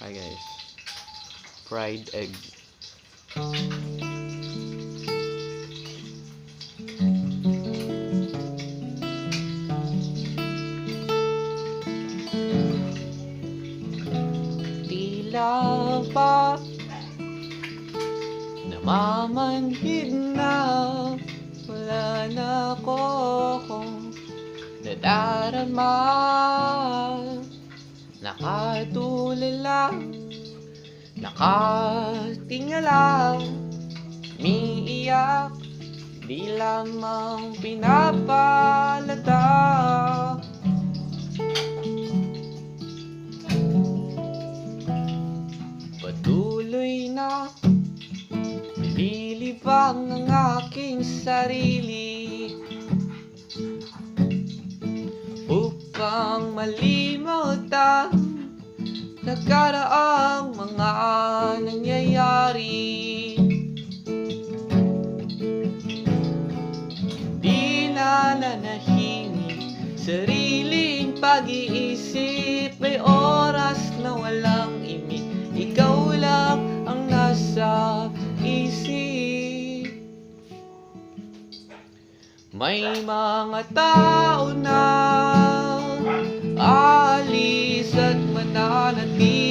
Hi guys. Fried egg. Tila ba namamanhid na, wala na akong nadarama. Nakatulala, nakatingala, umiiyak, di lamang pinapalata. Patuloy na nililibang ang aking sarili upang malimot ang nagkaraang mga nangyayari. Di na nanahimik sariling pag-iisip, may oras na walang imik, ikaw lang ang nasa isip. May mga tao na aalis at mananatili